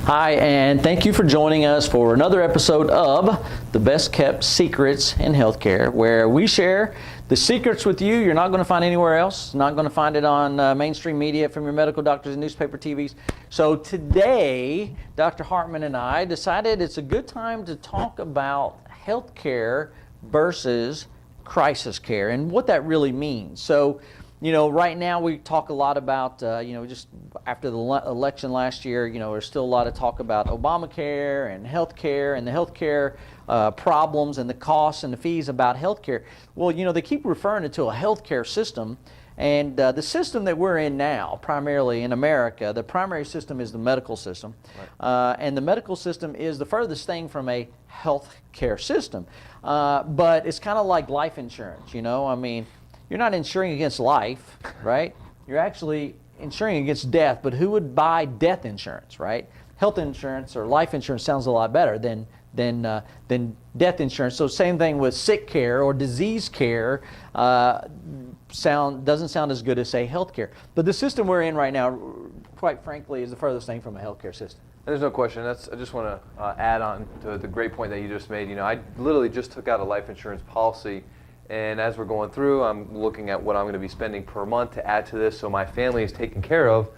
Hi, and thank you for joining us for another episode of The Best Kept Secrets in Healthcare, where we share the secrets with you you're not going to find anywhere else, not going to find it on mainstream media from your medical doctors and newspaper TVs. So today, Dr. Hartman and I decided it's a good time to talk about healthcare versus crisis care and what that really means. So, right now we talk a lot about, just after the election last year, there's still a lot of talk about Obamacare and healthcare and the healthcare problems and the costs and the fees about healthcare. Well, they keep referring it to a healthcare system, and the system that we're in now, primarily in America, the primary system is the medical system. Right. And the medical system is the furthest thing from a healthcare system. But it's kind of like life insurance, You're not insuring against life, right? You're actually insuring against death, but who would buy death insurance, right? Health insurance or life insurance sounds a lot better than death insurance. So same thing with sick care or disease care doesn't sound as good as, say, health care. But the system we're in right now, quite frankly, is the furthest thing from a healthcare system. There's no question. I just want to add on to the great point that you just made. I literally just took out a life insurance policy. And as we're going through, I'm looking at what I'm going to be spending per month to add to this so my family is taken care of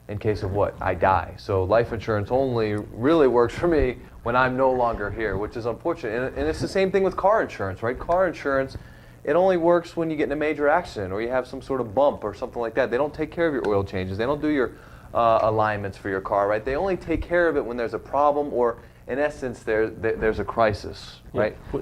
in case of what? I die. So life insurance only really works for me when I'm no longer here, which is unfortunate. And it's the same thing with car insurance, right? Car insurance, it only works when you get in a major accident or you have some sort of bump or something like that. They don't take care of your oil changes. They don't do your alignments for your car, right? They only take care of it when there's a problem or, in essence, there's a crisis, right? Yeah.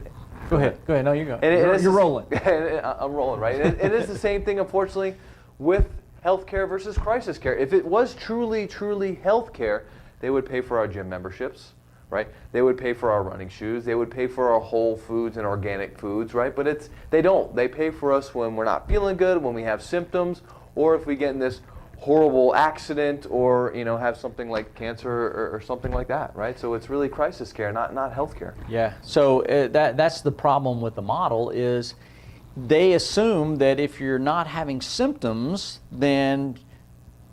Go ahead. No, you go. You're rolling. I'm rolling, right? It is the same thing, unfortunately, with healthcare versus crisis care. If it was truly healthcare, they would pay for our gym memberships, right? They would pay for our running shoes. They would pay for our whole foods and organic foods, right? But they don't. They pay for us when we're not feeling good, when we have symptoms, or if we get in this horrible accident or have something like cancer or something like that, right? So it's really crisis care, not health care. Yeah. So that's the problem with the model is they assume that if you're not having symptoms, then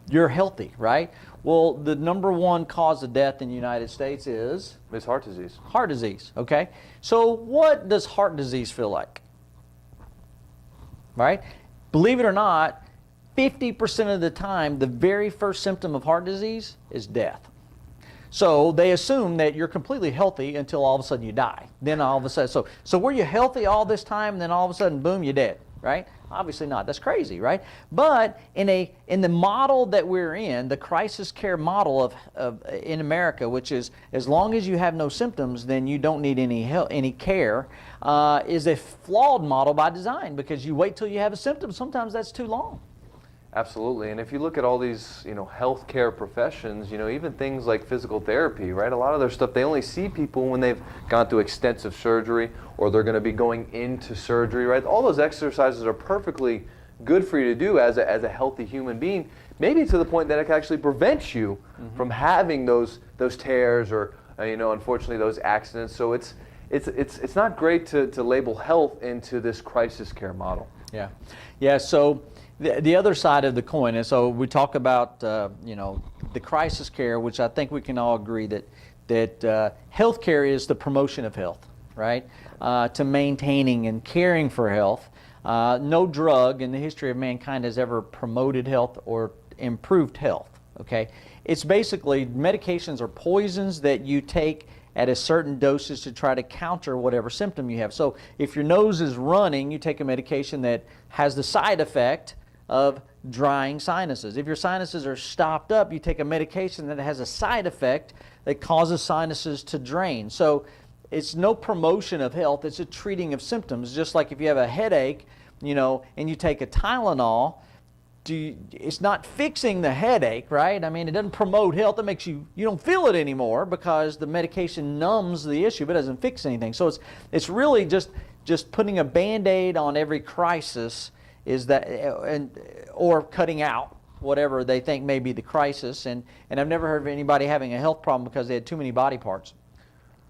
you're healthy, right? Well, the number one cause of death in the United States is heart disease. Heart disease. Okay. So what does heart disease feel like? Right? Believe it or not, 50% of the time, the very first symptom of heart disease is death. So they assume that you're completely healthy until all of a sudden you die. Then all of a sudden, so were you healthy all this time and then all of a sudden, boom, you're dead, right? Obviously not. That's crazy, right? But in the model that we're in, the crisis care model in America, which is as long as you have no symptoms, then you don't need any care, is a flawed model by design because you wait till you have a symptom. Sometimes that's too long. Absolutely, and if you look at all these, healthcare professions, even things like physical therapy, right? A lot of their stuff, they only see people when they've gone through extensive surgery or they're going to be going into surgery, right? All those exercises are perfectly good for you to do as a healthy human being, maybe to the point that it can actually prevent you from having those tears or, unfortunately those accidents. So it's not great to label health into this crisis care model. Yeah. So the other side of the coin, and so we talk about the crisis care, which I think we can all agree that healthcare is the promotion of health, right? To maintaining and caring for health. No drug in the history of mankind has ever promoted health or improved health. Okay, it's basically medications or poisons that you take at a certain dosage to try to counter whatever symptom you have. So if your nose is running, you take a medication that has the side effect of drying sinuses. If your sinuses are stopped up, you take a medication that has a side effect that causes sinuses to drain. So it's no promotion of health, it's a treating of symptoms. Just like if you have a headache, and you take a Tylenol, it's not fixing the headache, right? I mean, it doesn't promote health. It makes you don't feel it anymore because the medication numbs the issue, but it doesn't fix anything. So it's really just putting a Band-Aid on every crisis or cutting out whatever they think may be the crisis. And I've never heard of anybody having a health problem because they had too many body parts.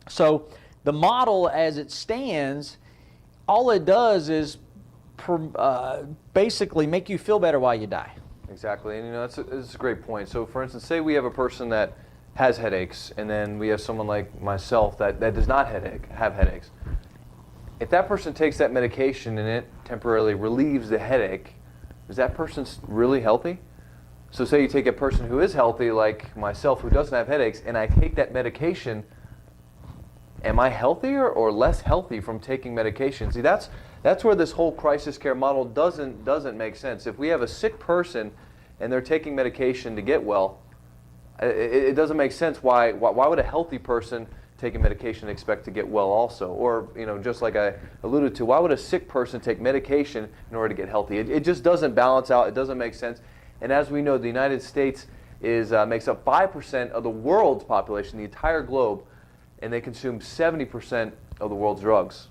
So the model as it stands, all it does is basically make you feel better while you die. Exactly, and that's a great point. So for instance, say we have a person that has headaches, and then we have someone like myself that does not have headaches. If that person takes that medication and it temporarily relieves the headache, is that person really healthy? So say you take a person who is healthy, like myself, who doesn't have headaches, and I take that medication, am I healthier or less healthy from taking medication? See, that's where this whole crisis care model doesn't make sense. If we have a sick person and they're taking medication to get well, it doesn't make sense. Why would a healthy person taking medication expect to get well also? Or, just like I alluded to, why would a sick person take medication in order to get healthy? It just doesn't balance out. It doesn't make sense. And as we know, the United States makes up 5% of the world's population, the entire globe, and they consume 70% of the world's drugs,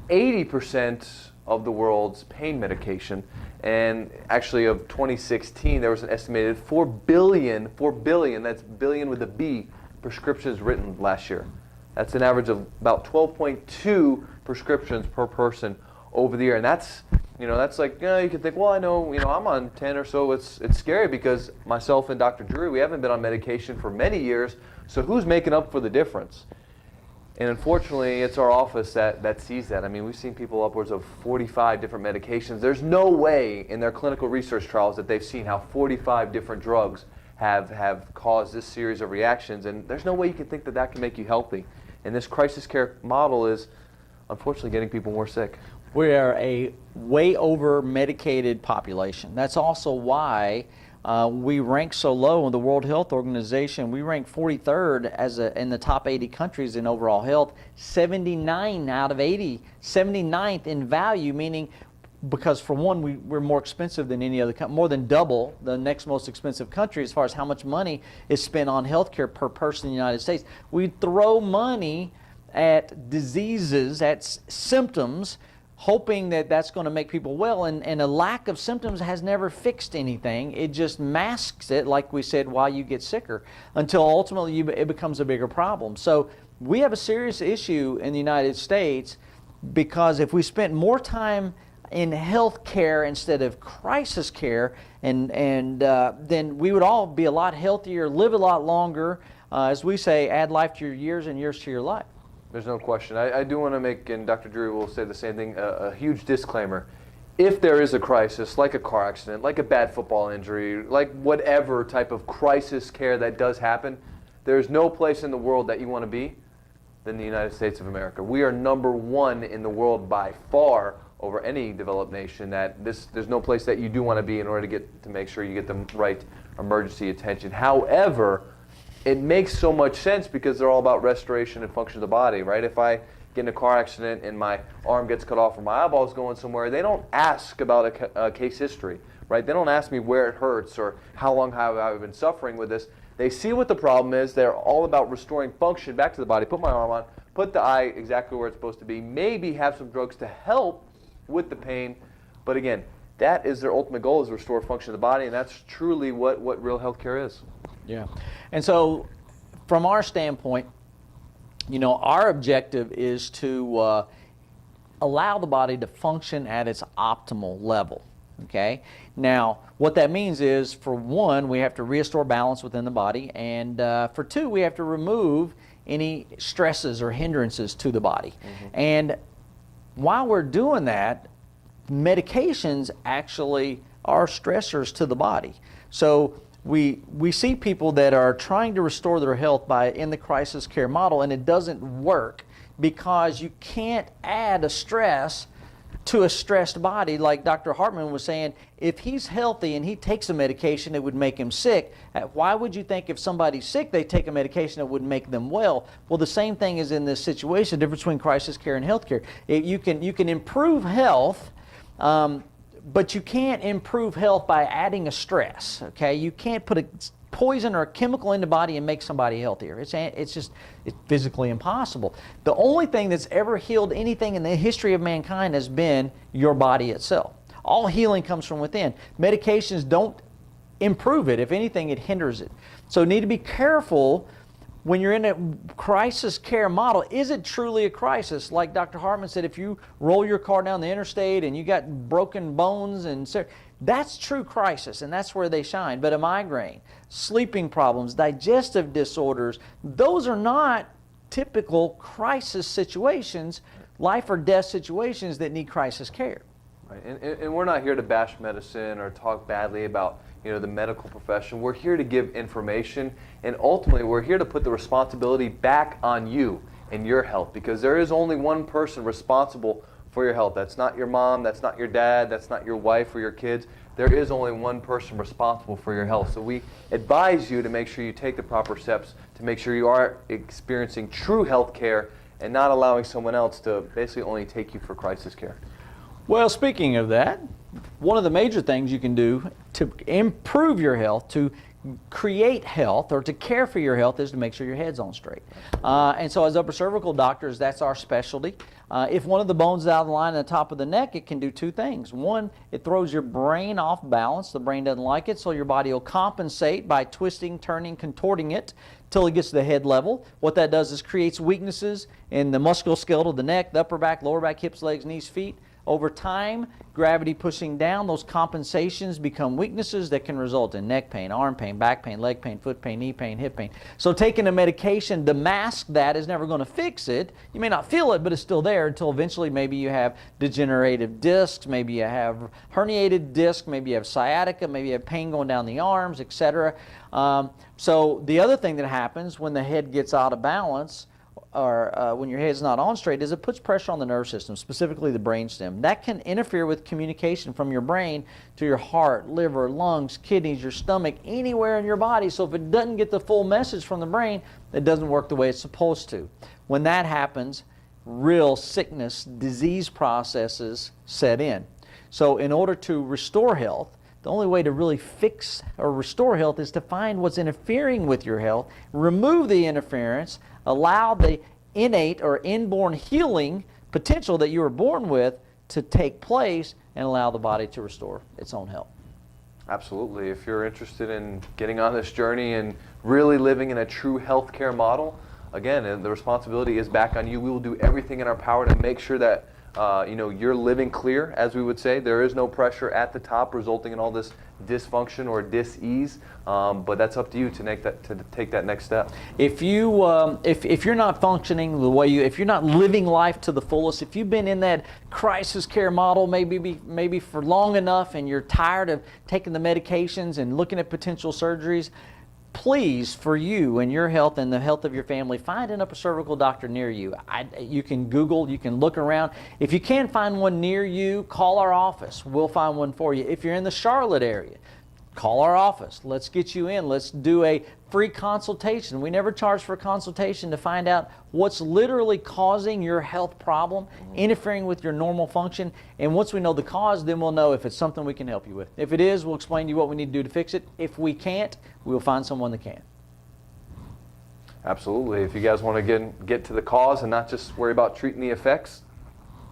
80% of the world's pain medication, and actually of 2016, there was an estimated 4 billion, that's billion with a B, prescriptions written last year. That's an average of about 12.2 prescriptions per person over the year, and that's like, you can think, well, I know, I'm on 10 or so. It's scary because myself and Dr. Drury, we haven't been on medication for many years, so who's making up for the difference? And unfortunately, it's our office that sees that. I mean, we've seen people upwards of 45 different medications. There's no way in their clinical research trials that they've seen how 45 different drugs have caused this series of reactions, and there's no way you can think that can make you healthy. And this crisis care model is, unfortunately, getting people more sick. We are a way over medicated population. That's also why we rank so low in the World Health Organization. We rank 43rd in the top 80 countries in overall health, 79 out of 80, 79th in value, meaning because for one, we're more expensive than any other country, more than double the next most expensive country as far as how much money is spent on healthcare per person in the United States. We throw money at diseases, at symptoms, hoping that that's going to make people well, and a lack of symptoms has never fixed anything. It just masks it, like we said, while you get sicker, until ultimately it becomes a bigger problem. So we have a serious issue in the United States because if we spent more time in health care instead of crisis care, and then we would all be a lot healthier, live a lot longer, as we say, add life to your years and years to your life. There's no question. I do want to make, and Dr. Drury will say the same thing, a huge disclaimer. If there is a crisis, like a car accident, like a bad football injury, like whatever type of crisis care that does happen, there's no place in the world that you want to be than the United States of America. We are number one in the world by far over any developed nation. There's no place that you do want to be in order to make sure you get the right emergency attention. However, it makes so much sense because they're all about restoration and function of the body, right? If I get in a car accident and my arm gets cut off or my eyeball's going somewhere, they don't ask about a case history, right? They don't ask me where it hurts or how long have I been suffering with this. They see what the problem is. They're all about restoring function back to the body. Put my arm on, put the eye exactly where it's supposed to be, maybe have some drugs to help with the pain. But again, that is their ultimate goal, is restore function of the body, and that's truly what real healthcare is. Yeah. And so from our standpoint, our objective is to allow the body to function at its optimal level. Okay? Now, what that means is, for one, we have to restore balance within the body, and for two, we have to remove any stresses or hindrances to the body. Mm-hmm. And while we're doing that, medications actually are stressors to the body. So we see people that are trying to restore their health in the crisis care model, and it doesn't work because you can't add a stress to a stressed body. Like Dr. Hartman was saying, if he's healthy and he takes a medication that would make him sick, why would you think if somebody's sick they take a medication that would make them well? Well, the same thing is in this situation, the difference between crisis care and health care. You can improve health, but you can't improve health by adding a stress, okay? You can't put a poison or a chemical in the body and make somebody healthier. It's physically impossible. The only thing that's ever healed anything in the history of mankind has been your body itself. All healing comes from within. Medications don't improve it. If anything, it hinders it. So you need to be careful when you're in a crisis care model. Is it truly a crisis? Like Dr. Hartman said, if you roll your car down the interstate and you got broken bones, and That's true crisis, and that's where they shine. But a migraine, sleeping problems, digestive disorders, those are not typical crisis situations, life or death situations that need crisis care. Right. And we're not here to bash medicine or talk badly about the medical profession. We're here to give information, and ultimately we're here to put the responsibility back on you and your health, because there is only one person responsible for your health. That's not your mom, that's not your dad, that's not your wife or your kids. There is only one person responsible for your health. So we advise you to make sure you take the proper steps to make sure you are experiencing true health care and not allowing someone else to basically only take you for crisis care. Well, speaking of that, one of the major things you can do to improve your health, to create health, or to care for your health, is to make sure your head's on straight. And so as upper cervical doctors, that's our specialty. If one of the bones is out of the line at the top of the neck, it can do two things. One, it throws your brain off balance. The brain doesn't like it, so your body will compensate by twisting, turning, contorting it till it gets to the head level. What that does is creates weaknesses in the musculoskeletal, the neck, the upper back, lower back, hips, legs, knees, feet. Over time, gravity pushing down, those compensations become weaknesses that can result in neck pain, arm pain, back pain, leg pain, foot pain, knee pain, hip pain. So taking a medication to mask that is never going to fix it. You may not feel it, but it's still there until eventually maybe you have degenerative discs, maybe you have herniated disc, maybe you have sciatica, maybe you have pain going down the arms, etc. So the other thing that happens when the head gets out of balance, or when your head's not on straight, is it puts pressure on the nerve system, specifically the brainstem. That can interfere with communication from your brain to your heart, liver, lungs, kidneys, your stomach, anywhere in your body. So if it doesn't get the full message from the brain, it doesn't work the way it's supposed to. When that happens, real sickness, disease processes set in. So in order to restore health, the only way to really fix or restore health is to find what's interfering with your health, remove the interference, allow the innate or inborn healing potential that you were born with to take place, and allow the body to restore its own health. Absolutely. If you're interested in getting on this journey and really living in a true healthcare model, again, the responsibility is back on you. We will do everything in our power to make sure that you're living clear, as we would say. There is no pressure at the top resulting in all this dysfunction or dis-ease, but that's up to you to take that next step. If you're not functioning the way if you're not living life to the fullest, if you've been in that crisis care model maybe for long enough and you're tired of taking the medications and looking at potential surgeries, please, for you and your health and the health of your family, find an upper cervical doctor near you. You can Google, you can look around. If you can't find one near you, call our office. We'll find one for you. If you're in the Charlotte area, call our office. Let's get you in. Let's do a free consultation. We never charge for a consultation to find out what's literally causing your health problem, interfering with your normal function. And once we know the cause, then we'll know if it's something we can help you with. If it is, we'll explain to you what we need to do to fix it. If we can't, we'll find someone that can. Absolutely. If you guys want to get to the cause and not just worry about treating the effects,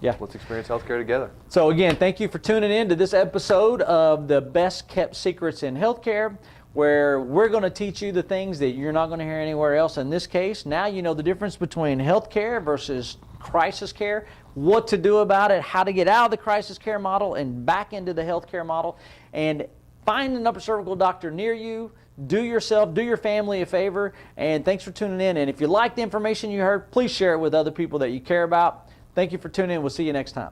let's experience healthcare together. So again, thank you for tuning in to this episode of the Best Kept Secrets in Healthcare, where we're going to teach you the things that you're not going to hear anywhere else. In this case, now you know the difference between healthcare versus crisis care, what to do about it, how to get out of the crisis care model and back into the healthcare model, and find an upper cervical doctor near you. Do yourself, do your family a favor, and thanks for tuning in. And if you like the information you heard, please share it with other people that you care about. Thank you for tuning in. We'll see you next time.